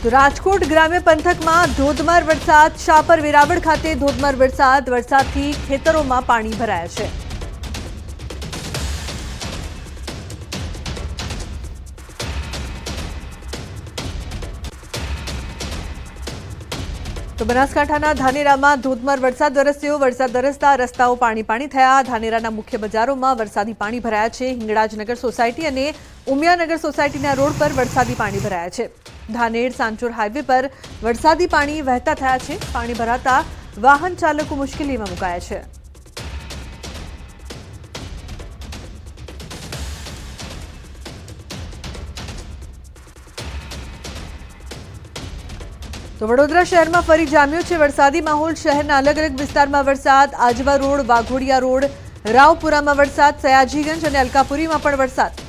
તો રાજકોટ ગ્રામ્ય પંથકમાં ધોધમાર વરસાદ, શાપર વેરાવળ ખાતે ધોધમાર વરસાદથી ખેતરોમાં પાણી ભરાયા છે। તો બનાસકાંઠાના ધાનેરામાં ધોધમાર વરસાદ વરસ્યો। વરસાદ વરસતા રસ્તાઓ પાણી થયા। ધાનેરાના મુખ્ય બજારોમાં વરસાદી પાણી ભરાયા છે। હિંગળાજનગર સોસાયટી અને ઉમિયાનગર સોસાયટીના રોડ પર વરસાદી પાણી ભરાયા છે। ધાનેર સાંચોર હાઈવે પર વરસાદી પાણી વહેતા થયા છે। પાણી ભરાતા વાહન ચાલકો મુશ્કેલીમાં મુકાયા છે। તો વડોદરા શહેરમાં ફરી જામ્યો છે વરસાદી માહોલ। શહેરના અલગ અલગ વિસ્તારમાં વરસાદ। આજવા રોડ, વાઘોડિયા રોડ, રાવપુરામાં વરસાદ, સયાજીગંજ અને અલકાપુરીમાં પણ વરસાદ।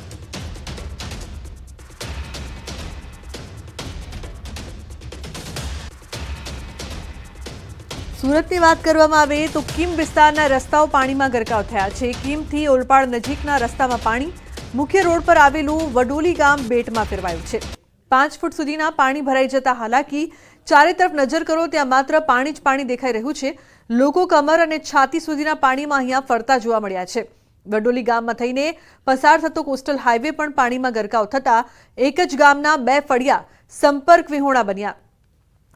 સુરતની વાત કરવામાં આવે તો કીમ વિસ્તારના રસ્તાઓ પાણીમાં ગરકાવ થયા છે। કીમથી ઓલપાડ નજીકના રસ્તામાં પાણી। મુખ્ય રોડ પર આવેલું વડોલી ગામ બેટમાં ફેરવાયું છે। 5 ફૂટ સુધીના પાણી ભરાઈ જતા હાલાકી। ચારે તરફ નજર કરો ત્યાં માત્ર પાણી જ પાણી દેખાઈ રહ્યું છે। લોકો કમર અને છાતી સુધીના પાણીમાં અહીંયા ફરતા જોવા મળ્યા છે। વડોલી ગામમાં થઈને પસાર થતો કોસ્ટલ હાઈવે પણ પાણીમાં ગરકાવ થતા એક જ ગામના 2 ફળિયા સંપર્ક વિહોણા બન્યા।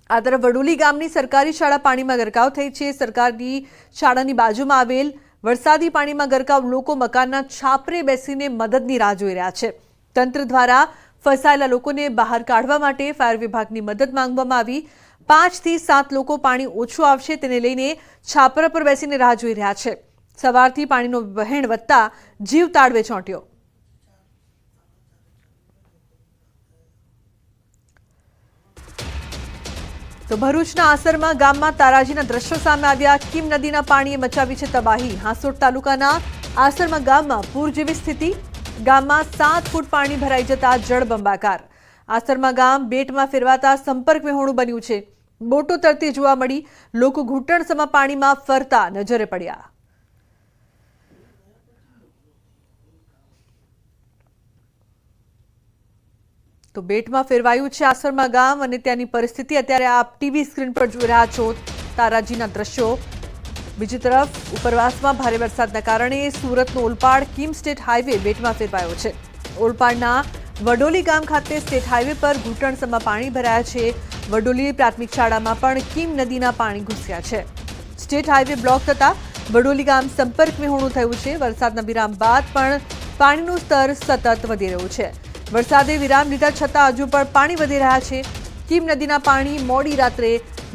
આ તરફ વડોલી ગામની સરકારી શાળા પાણીમાં ગરકાવ થઈ છે। સરકારી શાળાની બાજુમાં આવેલ વરસાદી પાણીમાં ગરકાવ લોકો મકાનના છાપરે બેસીને મદદની રાહ જોઈ રહ્યા છે। તંત્ર દ્વારા ફસાયેલા લોકોને બહાર કાઢવા માટે ફાયર વિભાગની મદદ માંગવામાં આવી। 5 થી 7 લોકો પાણી ઓછું આવશે તેને લઈને છાપરા પર બેસીને રાહ જોઈ રહ્યા છે। સવારથી પાણીનો વહેણ વધતા જીવ તાળવે ચોંટ્યો। તો ભરૂચના આસરમાં ગામમાં તારાજીના દ્રશ્યો સામે આવ્યા। કીમ નદીના પાણીએ મચાવી છે તબાહી। હાંસોટ તાલુકાના આસરમાં ગામમાં પૂર જેવી સ્થિતિ। ગામમાં 7 ફૂટ પાણી ભરાઈ જતા જળબંબાકાર। આસરમાં ગામ બેટમાં ફેરવાતા સંપર્ક વિહોણું બન્યું છે। બોટો તરતી જોવા મળી। લોકો ઘૂંટણસમા પાણીમાં ફરતા નજરે પડ્યા। તો બેટમાં ફેરવાયું છે આસરમાં ગામ અને ત્યાંની પરિસ્થિતિ અત્યારે આપ ટીવી સ્ક્રીન પર જોઈ રહ્યા છો તારાજીના દ્રશ્યો। બીજી તરફ ઉપરવાસમાં ભારે વરસાદના કારણે સુરતનો ઓલપાડ કીમ સ્ટેટ હાઈવે બેટમાં ફેરવાયો છે। ઓલપાડના વડોલી ગામ ખાતે સ્ટેટ હાઈવે પર ઘૂંટણસમા પાણી ભરાયા છે। વડોલી પ્રાથમિક શાળામાં પણ કીમ નદીના પાણી ઘૂસ્યા છે। સ્ટેટ હાઈવે બ્લોક થતા વડોલી ગામ સંપર્ક વિહોણું થયું છે। વરસાદના વિરામ બાદ પણ પાણીનું સ્તર સતત વધી રહ્યું છે। વરસાદે વિરામ લીધા છતાં હજુ પણ પાણી વધી રહ્યા છે। કીમ નદીના પાણી મોડી રાત્રે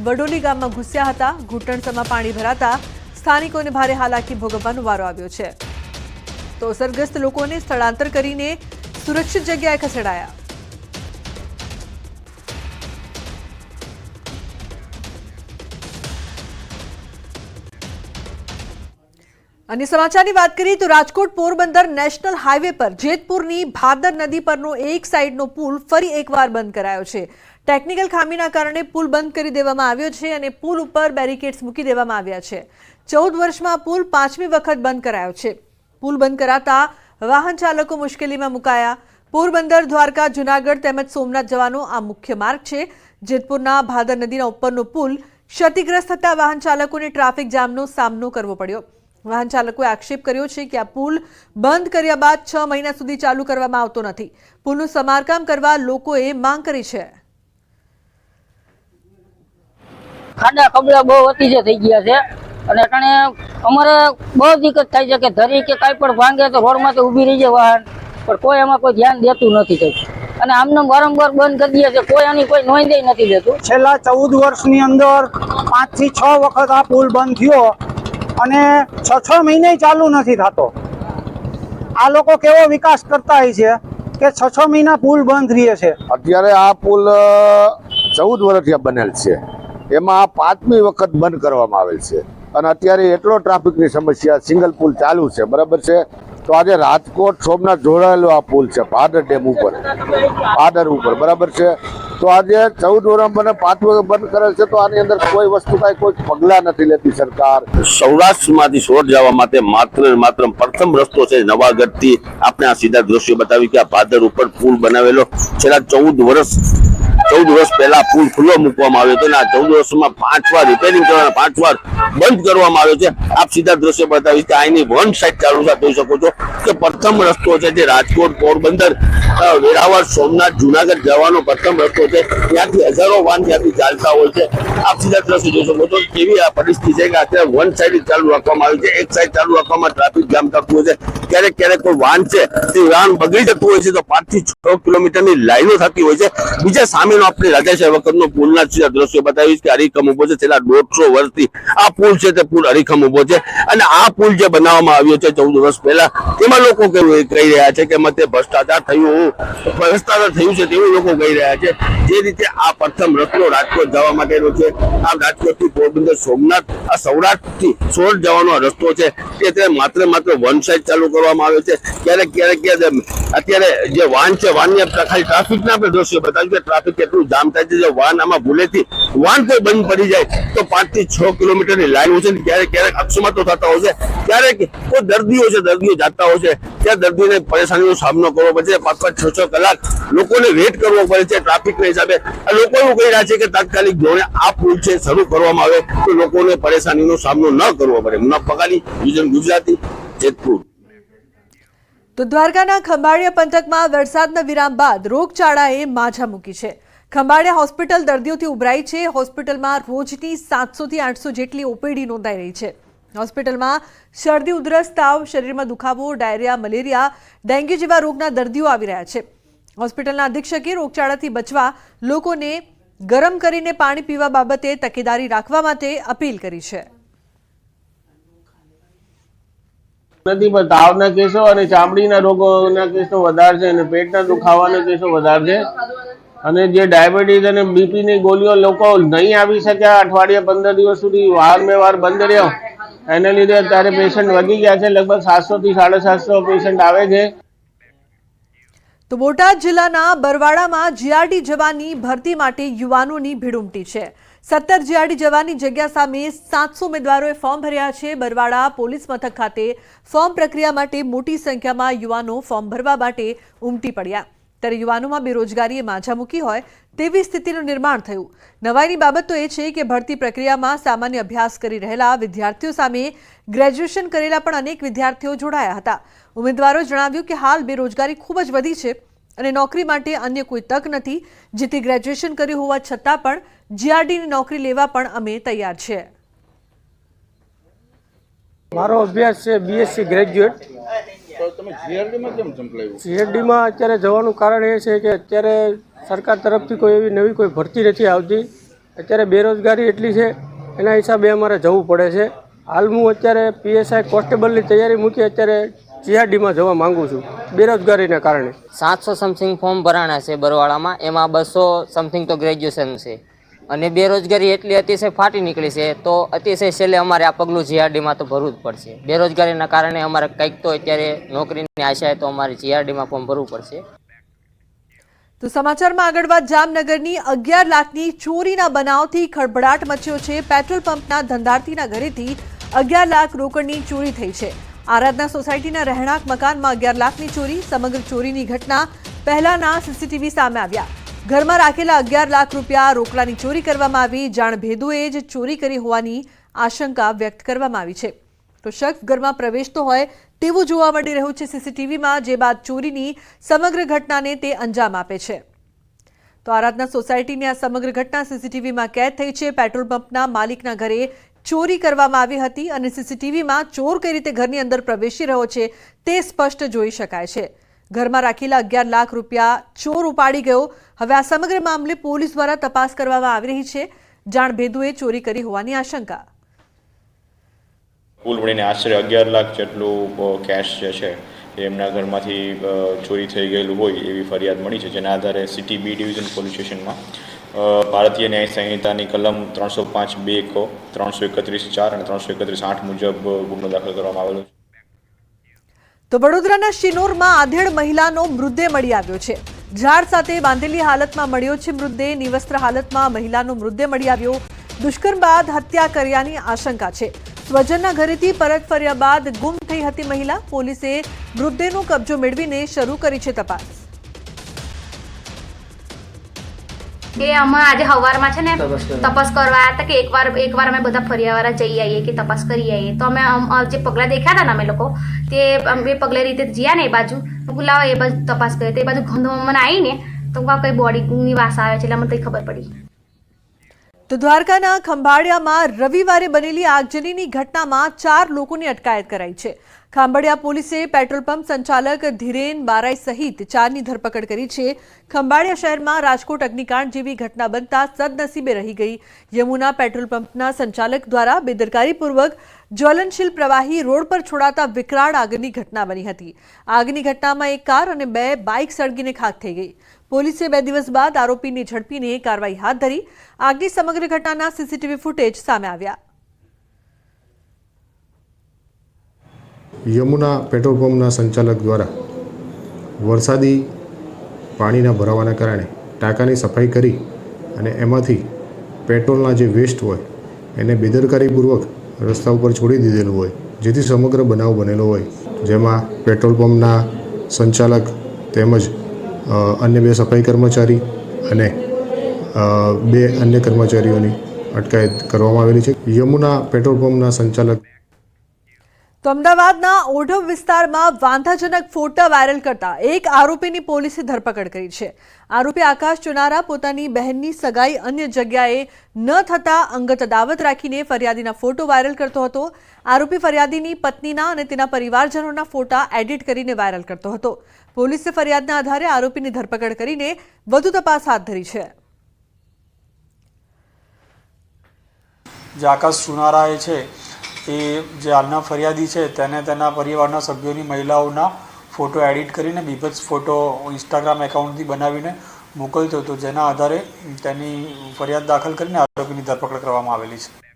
વડોલી ગામમાં ઘૂસ્યા હતા। ઘૂંટણસમા પાણી ભરાતા સ્થાનિકોને ભારે હાલાકી ભોગવવાનો વારો આવ્યો છે। તો અસરગ્રસ્ત લોકોને સ્થળાંતર કરીને સુરક્ષિત જગ્યાએ ખસેડાયા। અને સમાચારની વાત કરીએ તો રાજકોટ પોરબંદર નેશનલ હાઈવે પર જેતપુરની ભાદર નદી પરનો એક સાઈડનો પુલ ફરી એકવાર બંધ કરાયો છે। ટેકનિકલ ખામીના કારણે પુલ બંધ કરી દેવામાં આવ્યો છે અને પુલ ઉપર બેરિકેડ્સ મૂકી દેવામાં આવ્યા છે। 14 વર્ષમાં પુલ 5મી વખત બંધ કરાયો છે। પુલ બંધ કરાતા વાહન ચાલકો મુશ્કેલીમાં મુકાયા। પોરબંદર, દ્વારકા, જૂનાગઢ તેમજ સોમનાથ જવાનો આ મુખ્ય માર્ગ છે। જેતપુરના ભાદર નદીના ઉપરનો પુલ ક્ષતિગ્રસ્ત થતા વાહન ચાલકોને ટ્રાફિક જામનો સામનો કરવો પડ્યો। વાહન ચાલકોએ આક્ષેપ કર્યો છે કે આ પુલ બંધ કર્યા બાદ 6 મહિના સુધી ચાલુ કરવામાં આવતો નથી। પુલનું સમારકામ કરવા લોકોએ માંગ કરી છે। ખાડા ખબડા બહુ અતિશય થઈ ગયા છે અને અટાણે અમારે બહુ દિક્કત થાય છે કે ધરી કે કાંઈ પણ ભાંગે તો રોડમાં તો ઊભી રહી જાય વાહન, પણ કોઈ એમાં કોઈ ધ્યાન દેતું નથી કંઈ અને આમને વારંવાર બંધ કરી દે છે। કોઈ આની કોઈ નોંધ નથી લેતું। છેલ્લા 14 વર્ષની અંદર 5 થી 6 વખત આ પુલ બંધ થયો અને 6 મહિને ચાલુ નથી થતો। આ લોકો કેવો વિકાસ કરતા હોય છે કે 6 મહિના પુલ બંધ રહે છે। અત્યારે આ પુલ 14 વર્ષથી બનેલ છે, એમાં આ 5મી વખત બંધ કરવામાં આવેલ છે અને અત્યારે એટલો ટ્રાફિકની સમસ્યા, સિંગલ પુલ ચાલુ છે, બરાબર છે। તો આજે રાજકોટ સોમનાથ જોડાયેલો આ પુલ છે ભાદર ડેમ ઉપર, ભાદર ઉપર, બરાબર છે। તો આજે 14 વર્ષ મને 5 વખત બંધ કરેલ છે। તો આની અંદર કોઈ વસ્તુ કોઈ પગલા નથી લેતી સરકાર। સૌરાષ્ટ્રમાંથી સોર જવા માટે માત્ર પ્રથમ રસ્તો છે નવાગઢ થી। આપણે આ સીધા દ્રશ્યો બતાવી કે આ ભાદર ઉપર પુલ બનાવેલો છેલ્લા 14 વર્ષ 14 વર્ષ પહેલા પુલ ખુલ્લો મૂકવામાં આવ્યો હતો અને આ 14 વર્ષમાં 5 વાર રિપેરિંગ કરવાના 5 વાર બંધ કરવામાં આવ્યો છે. આપ સીધા દ્રશ્ય બતાવીશ કે અહીંની વન સાઈડ ચાલુ છે. જોઈ શકો છો કે પ્રથમ રસ્તો છે જે રાજકોટ, પોરબંદર, વેરાવળ, સોમનાથ, જુનાગઢ જવાનો પ્રથમ રસ્તો છે. ત્યાંથી હજારો વાહન ત્યાંથી ચાલતા હોય છે. આપ સીધા દ્રશ્ય જોઈ શકો છો કેવી આ પરિસ્થિતિ છે કે અત્યારે વન સાઈડ ચાલુ રાખવામાં આવી છે. એક સાઈડ ચાલુ રાખવામાં ટ્રાફિક જામ થતું હોય છે. ક્યારેક ક્યારેક કોઈ વાહન છે તે વાહન બગડી જતું હોય છે તો 5 થી 6 કિલોમીટરની લાઈનો થતી હોય છે. બીજા સામેનો આપણે રાજાશાહી વખતનો પુલના સીધા દ્રશ્યો બતાવીશ કે હરીખમ ઉભો છે. છેલ્લા 150 વર્ષથી આ પુલ છે તે પુલ હરીખમ ઉભો છે અને આ પુલ જે બનાવવામાં આવ્યો છે 14 વર્ષ પહેલા તેમાં લોકો કહી રહ્યા છે કે મતે ભ્રષ્ટાચાર થયું છે તેવું લોકો કહી રહ્યા છે. જે રીતે આ પ્રથમ રસ્તો રાજકોટ જવા માટેનો છે, આ રાજકોટથી પોરબંદર, સોમનાથ, આ સૌરાષ્ટ્રથી સોરઠ જવાનો રસ્તો છે તે માત્ર વન સાઈડ ચાલુ કરવામાં આવે છે. ક્યારેક અત્યારે જે વાહન છે વાહનની ખાલી ટ્રાફિકના આપણે દ્રશ્યો બતાવ્યું કે ટ્રાફિક એટલું જામ થાય છે. જો વાહન આમાં ભૂલેથી વાહન કોઈ બંધ પડી જાય તો 5 થી 6 કિલોમીટરની લાઈન હોય છે. ક્યારેક અકસ્માતો થતા હોય છે. ક્યારેક કોઈ દર્દીઓ જતા હોય છે ત્યાં દર્દીને પરેશાનીનો સામનો કરવો પડે છે. 5-5, 6-6 કલાક લોકોને વેઇટ કરવો પડે છે ટ્રાફિકના હિસાબે. લોકો એવું કહી રહ્યા છે કે તાત્કાલિક ધોરણે આ પુલ છે શરૂ કરવામાં આવે તો લોકોને પરેશાનીનો સામનો ન કરવો પડે. મુનાફ પગારી, વિઝન ગુજરાતી, જેતપુર. તો દ્વારકાના ખંભાળિયા પંથકમાં વરસાદના વિરામ બાદ રોગચાળાએ માઝા મૂકી છે. ખંભાળિયા હોસ્પિટલ દર્દીઓથી ઉભરાઈ છે. હોસ્પિટલમાં રોજની 700 થી 800 જેટલી ઓપીડી નોંધાઈ રહી છે. હોસ્પિટલમાં શરદી, ઉધરસ, તાવ, શરીરમાં દુખાવો, ડાયરિયા, મલેરિયા, ડેન્ગ્યુ જેવા રોગના દર્દીઓ આવી રહ્યા છે. હોસ્પિટલના અધિક્ષકે રોગચાળાથી બચવા લોકોને ગરમ કરીને પાણી પીવા બાબતે તકેદારી રાખવા માટે અપીલ કરી છે. નથી પણ તાવના કેસો અને ચામડીના રોગોના કેસો વધારે છે અને પેટના દુખાવાના કેસો વધારે છે. અને જે ડાયાબિટીસ અને બીપીની ગોળીઓ લોકો નહીં આવી શક્યા, અઠવાડિયા 15 દિવસ સુધી વાર મેવાર બંધ રહ્યો, એના લીધે અત્યારે પેશન્ટ વધી ગયા છે. લગભગ 700 થી 750 પેશન્ટ આવે છે. તો બોટાદ જિલ્લાના બરવાડામાં જીઆરડી જવાનની ભરતી માટે યુવાનોની ભીડ ઉમટી છે. 17 જીઆરડી જવાનની જગ્યા સામે 700 ઉમેદવારોએ ફોર્મ ભર્યા છે. બરવાડા પોલીસ મથક ખાતે ફોર્મ પ્રક્રિયા માટે મોટી સંખ્યામાં યુવાનો ફોર્મ ભરવા માટે ઉમટી પડ્યા. ત્યારે યુવાનોમાં બેરોજગારીએ માઝા મૂકી હોય તેવી સ્થિતિનું નિર્માણ થયું. નવાઈની બાબત તો એ છે કે ભરતી પ્રક્રિયામાં સામાન્ય અભ્યાસ કરી રહેલા વિદ્યાર્થીઓ સામે ગ્રેજ્યુએશન કરેલા પણ અનેક વિદ્યાર્થીઓ જોડાયા હતા. ઉમેદવારોએ જણાવ્યું કે હાલ બેરોજગારી ખૂબ જ વધી છે અને નોકરી માટે અન્ય કોઈ તક નથી, જેથી ગ્રેજ્યુએશન કર્યું હોવા છતાં પણ જીઆરડીની નોકરી લેવા પણ અમે તૈયાર છીએ. મારો અભ્યાસ છે બીએસસી ગ્રેજ્યુએટ. જીઆરડીમાં અત્યારે જવાનું કારણ એ છે કે અત્યારે સરકાર તરફથી કોઈ એવી નવી કોઈ ભરતી નથી આવતી. અત્યારે બેરોજગારી એટલી છે, એના હિસાબે અમારે જવું પડે છે. હાલ હું અત્યારે પીએસઆઈ કોન્સ્ટેબલની તૈયારી મૂકી અત્યારે જીઆરડીમાં જવા માંગુ છું બેરોજગારીના કારણે. 700 સમથિંગ ફોર્મ ભરાણા છે બરવાડામાં, એમાં 200 સમથિંગ તો ગ્રેજ્યુએશન છે અને બેરોજગારી એટલી અતિશય ફાટી નીકળી છે. તો અતિશય છેલ્લે અમારે આ પગલું જીઆરડીમાં તો ભરવું જ પડશે. બેરોજગારીના કારણે અમારે કંઈક તો અત્યારે નોકરીની આશા તો અમારે જીઆરડીમાં ફોર્મ ભરવું પડશે. તો સમાચારમાં આગળ વાત જામનગરની 11 લાખની ચોરીના બનાવથી ખળભળાટ મચ્યો છે. પેટ્રોલ પંપના ધંધાર્થીના ઘરેથી 11 લાખ રોકડની ચોરી થઈ છે. આરાધના સોસાયટીના રહેણાંક મકાનમાં 11 લાખની ચોરી. સમગ્ર ચોરીની ઘટના પહેલાના સીસીટીવી સામે આવ્યા. ઘરમાં રાખેલા 11 લાખ રૂપિયા રોકડાની ચોરી કરવામાં આવી. જાણભેદોએ જ ચોરી કરી હોવાની આશંકા વ્યક્ત કરવામાં આવી છે. તો શખ્સ ઘરમાં પ્રવેશતો હોય તેવું જોવા મળી રહ્યું છે સીસીટીવીમાં, જે બાદ ચોરીની સમગ્ર ઘટનાને તે અંજામ આપે છે. તો આરાધના સોસાયટીની આ સમગ્ર ઘટના સીસીટીવીમાં કેદ થઈ છે. પેટ્રોલ પંપના માલિકના ઘરે ચોરી કરવામાં આવી હતી અને સીસીટીવીમાં ચોર કઈ રીતે ઘરની અંદર પ્રવેશી રહ્યો છે તે સ્પષ્ટ જોઈ શકાય છે. ઘરમાં રાખેલા 11 લાખ રૂપિયા ચોર ઉપાડી ગયો. હવે આ સમગ્ર મામલે પોલીસ દ્વારા તપાસ કરવામાં આવી રહી છે. જાણભેદુએ ચોરી કરી હોવાની આશંકા. કુલ મળીને આશરે 11 લાખ જેટલું કેશ જે છે એ એમના ઘરમાંથી ચોરી થઈ ગયેલું હોય એવી ફરિયાદ મળી છે. જેના આધારે સિટી બી ડિવિઝન પોલીસ સ્ટેશનમાં ભારતીય ન્યાય સંહિતાની કલમ 305(2) 331(4) અને 331(8) મુજબ ગુનો દાખલ કરવામાં આવેલો છે. તો વડોદરાના શિનોરમાં આધેડ મહિલાનો મૃતદેહ મળી આવ્યો છે. ઝાડ સાથે બાંધેલી હાલતમાં મળ્યો છે મૃતદેહ. નિવસ્ત્ર હાલતમાં મહિલાનો મૃતદેહ મળી આવ્યો. દુષ્કર્મ બાદ હત્યા કર્યાની આશંકા છે. સ્વજનના ઘરેથી પરત ફર્યા બાદ ગુમ થઈ હતી મહિલા. પોલીસે મૃતદેહનો કબજો મેળવીને શરૂ કરી છે તપાસ. કે અમે આજે સવારમાં છે ને તપાસ કરવા આવ્યા હતા કે એકવાર અમે બધા ફરિયાવાળા જઈ આવીએ કે તપાસ કરી આવીએ. તો અમે જે પગલાં દેખ્યા હતા ને અમે લોકો તે બે પગલે રીતે જ્યાં ને એ બાજુ લાવો એ બાજુ તપાસ કરી તો એ બાજુ ગંધ મને આવીને તો કઈ બોડીની વાસ આવે છે એટલે અમને ખબર પડી. તો દ્વારકાના ખંભાળિયામાં રવિવારે બનેલી આગજનીની ઘટનામાં 4 લોકોની અટકાયત કરાઈ છે. ખંભાળિયા પોલીસે પેટ્રોલ પંપ સંચાલક ધીરેન બારાઈ સહિત 4ની ધરપકડ કરી છે. ખંભાળિયા શહેરમાં રાજકોટ અગ્નિકાંડ જેવી ઘટના બનતા સદનસીબે રહી ગઈ. યમુના પેટ્રોલ પંપના સંચાલક દ્વારા બેદરકારીપૂર્વક જ્વલનશીલ પ્રવાહી રોડ પર છોડાતા વિકરાળ આગની ઘટના બની હતી. આગની ઘટનામાં એક કાર અને 2 બાઇક સળગીને ખાખ થઈ ગઈ. પોલીસે 2 દિવસ બાદ આરોપીને ઝડપીને કાર્યવાહી હાથ ધરી. આગની સમગ્ર ઘટનાના સીસીટીવી ફૂટેજ સામે આવ્યા. યમુના પેટ્રોલ પંપના સંચાલક દ્વારા વરસાદી પાણીના ભરાવાના કારણે ટાંકાની સફાઈ કરી અને એમાંથી પેટ્રોલના જે વેસ્ટ હોય એને બેદરકારીપૂર્વક રસ્તા ઉપર છોડી દીધેલું હોય, જેથી સમગ્ર બનાવ બનેલો હોય. જેમાં પેટ્રોલ પંપના સંચાલક તેમજ અન્ય 2 સફાઈ કર્મચારી અને 2 અન્ય કર્મચારીઓની અટકાયત કરવામાં આવેલી છે. યમુના પેટ્રોલ પંપના સંચાલક તો અમદાવાદના ઓઢવ વિસ્તારમાં વાંધાજનક ફોટા વાયરલ કરતા એક આરોપીની પોલીસે ધરપકડ કરી છે. આરોપી આકાશ ચુનારા પોતાની બહેનની સગાઈ અન્ય જગ્યાએ ન થતા અંગત દાવત રાખીને ફરિયાદીના ફોટો વાયરલ કરતો હતો. આરોપી ફરિયાદીની પત્નીના અને તેના પરિવારજનોના ફોટા એડિટ કરીને વાયરલ કરતો હતો. પોલીસે ફરિયાદના આધારે આરોપીની ધરપકડ કરીને વધુ તપાસ હાથ ધરી છે. જે આકાશ ચુનારા છે એ જે હાલના ફરિયાદી છે તેને તેના પરિવારના સભ્યોની મહિલાઓના ફોટો એડિટ કરીને બીભત્સ ફોટો ઇન્સ્ટાગ્રામ એકાઉન્ટથી બનાવીને મોકલતો હતો, જેના આધારે તેની ફરિયાદ દાખલ કરીને આરોપીની ધરપકડ કરવામાં આવેલી છે.